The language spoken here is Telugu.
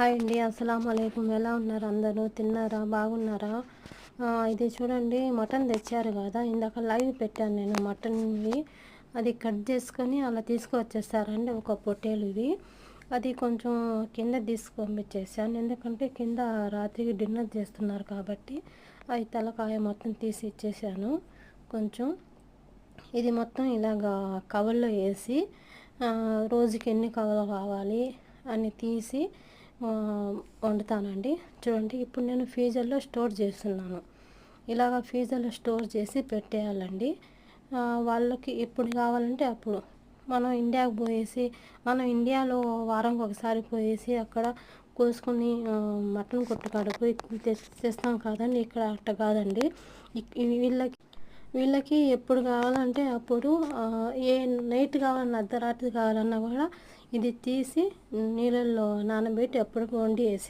హాయ్ అండి. అస్సలాము అలైకుం. ఎలా ఉన్నారు అందరూ? తిన్నారా? బాగున్నారా? ఇది చూడండి, మటన్ తెచ్చారు కదా, ఇందాక లైవ్ పెట్టాను నేను మటన్వి. అది కట్ చేసుకొని అలా తీసుకువచ్చేస్తారండి ఒక పొట్టేలు ఇవి. అది కొంచెం కింద పంపించేసాను, ఎందుకంటే కింద రాత్రికి డిన్నర్ చేస్తున్నారు కాబట్టి అవి తలకాయ మొత్తం తీసి ఇచ్చేసాను. కొంచెం ఇది మొత్తం ఇలాగా కవర్లో వేసి రోజుకి ఎన్ని కవర్లు కావాలి అని తీసి వండుతానండి. చూడండి, ఇప్పుడు నేను ఫ్రీజర్లో స్టోర్ చేస్తున్నాను. ఇలాగ ఫ్రీజర్లో స్టోర్ చేసి పెట్టేయాలండి. వాళ్ళకి ఎప్పుడు కావాలంటే అప్పుడు మనం ఇండియాకు పోయేసి, మనం ఇండియాలో వారంకి ఒకసారి పోయేసి అక్కడ కోసుకొని మటన్ కొట్టుకాడ పోయి తెస్తాం కాదండి. ఇక్కడ అట్ట కాదండి. వీళ్ళకి ఎప్పుడు కావాలంటే అప్పుడు, ఏ నైట్ కావాలన్నా, అర్ధరాత్రి కావాలన్నా కూడా ఇది తీసి నీళ్ళల్లో నానబెట్టి ఎప్పటికి వండి వేసే